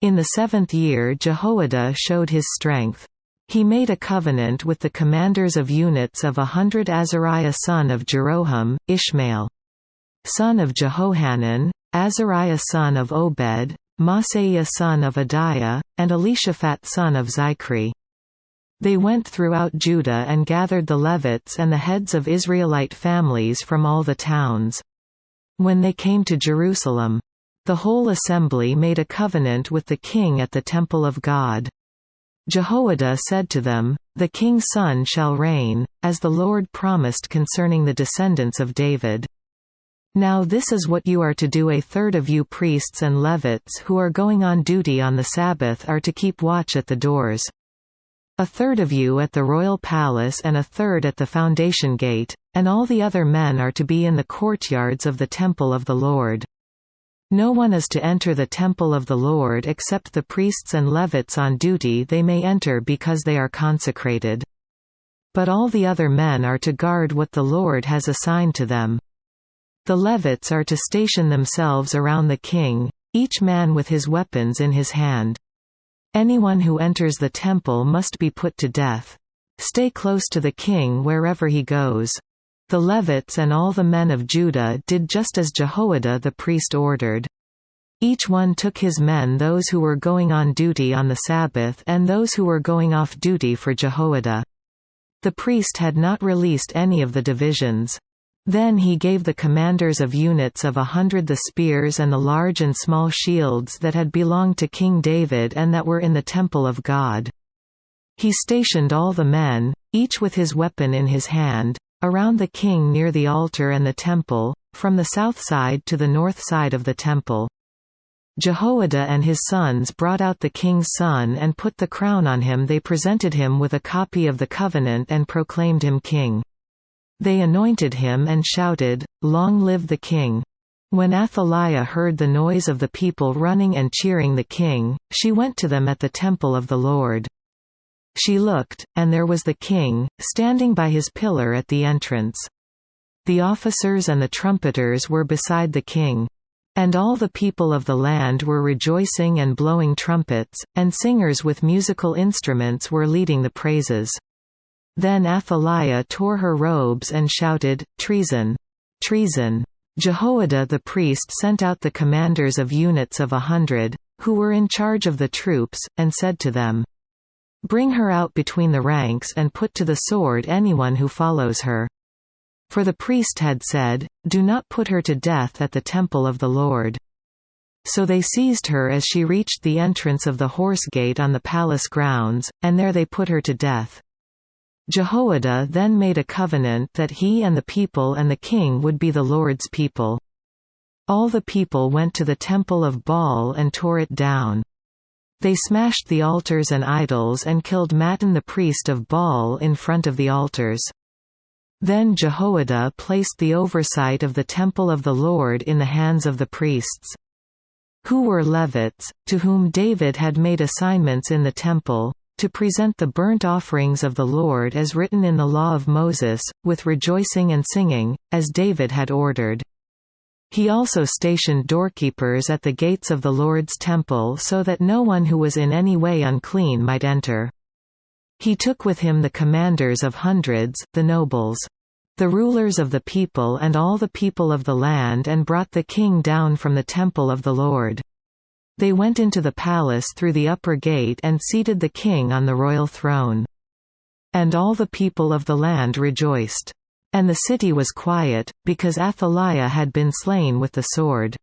In the 7th year Jehoiada showed his strength. He made a covenant with the commanders of units of 100 Azariah son of Jeroham, Ishmael son of Jehohanan, Azariah son of Obed, Maaseiah son of Adiah, and Elishaphat son of Zichri. They went throughout Judah and gathered the Levites and the heads of Israelite families from all the towns. When they came to Jerusalem, the whole assembly made a covenant with the king at the temple of God. Jehoiada said to them, "The king's son shall reign, as the Lord promised concerning the descendants of David. Now this is what you are to do: a third of you priests and Levites who are going on duty on the Sabbath are to keep watch at the doors. A third of you at the royal palace and a third at the foundation gate, and all the other men are to be in the courtyards of the temple of the Lord. No one is to enter the temple of the Lord except the priests and Levites on duty. They may enter because they are consecrated. But all the other men are to guard what the Lord has assigned to them. The Levites are to station themselves around the king, each man with his weapons in his hand. Anyone who enters the temple must be put to death. Stay close to the king wherever he goes." The Levites and all the men of Judah did just as Jehoiada the priest ordered. Each one took his men, those who were going on duty on the Sabbath and those who were going off duty for Jehoiada. The priest had not released any of the divisions. Then he gave the commanders of units of 100 the spears and the large and small shields that had belonged to King David and that were in the temple of God. He stationed all the men, each with his weapon in his hand, around the king near the altar and the temple, from the south side to the north side of the temple. Jehoiada and his sons brought out the king's son and put the crown on him. They presented him with a copy of the covenant and proclaimed him king. They anointed him and shouted, "Long live the king!" When Athaliah heard the noise of the people running and cheering the king, she went to them at the temple of the Lord. She looked, and there was the king, standing by his pillar at the entrance. The officers and the trumpeters were beside the king. And all the people of the land were rejoicing and blowing trumpets, and singers with musical instruments were leading the praises. Then Athaliah tore her robes and shouted, "Treason! Treason!" Jehoiada the priest sent out the commanders of units of 100, who were in charge of the troops, and said to them, "Bring her out between the ranks and put to the sword anyone who follows her." For the priest had said, "Do not put her to death at the temple of the Lord." So they seized her as she reached the entrance of the horse gate on the palace grounds, and there they put her to death. Jehoiada then made a covenant that he and the people and the king would be the Lord's people. All the people went to the temple of Baal and tore it down. They smashed the altars and idols and killed Mattan the priest of Baal in front of the altars. Then Jehoiada placed the oversight of the temple of the Lord in the hands of the priests, who were Levites, to whom David had made assignments in the temple, to present the burnt offerings of the Lord as written in the law of Moses, with rejoicing and singing, as David had ordered. He also stationed doorkeepers at the gates of the Lord's temple so that no one who was in any way unclean might enter. He took with him the commanders of hundreds, the nobles, the rulers of the people and all the people of the land, and brought the king down from the temple of the Lord. They went into the palace through the upper gate and seated the king on the royal throne. And all the people of the land rejoiced. And the city was quiet, because Athaliah had been slain with the sword.